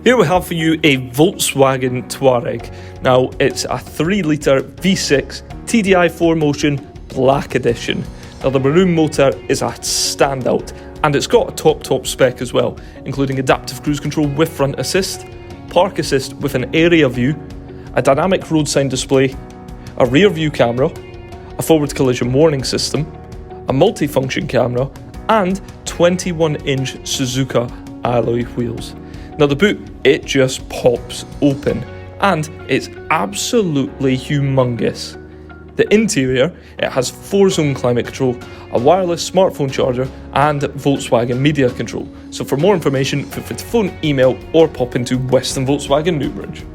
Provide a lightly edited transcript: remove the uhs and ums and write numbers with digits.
Here we have for you a Volkswagen Touareg. Now it's a 3 litre V6 TDI 4Motion Black Edition. Now the maroon motor is a standout and it's got a top spec as well, including adaptive cruise control with front assist, park assist with an area view, a dynamic road sign display, a rear view camera, a forward collision warning system, a multifunction camera and 21-inch Suzuka alloy wheels. Now the boot, it just pops open and it's absolutely humongous. The interior, it has 4-zone climate control, a wireless smartphone charger and Volkswagen media control. So for more information, feel free to phone, email or pop into Western Volkswagen Newbridge.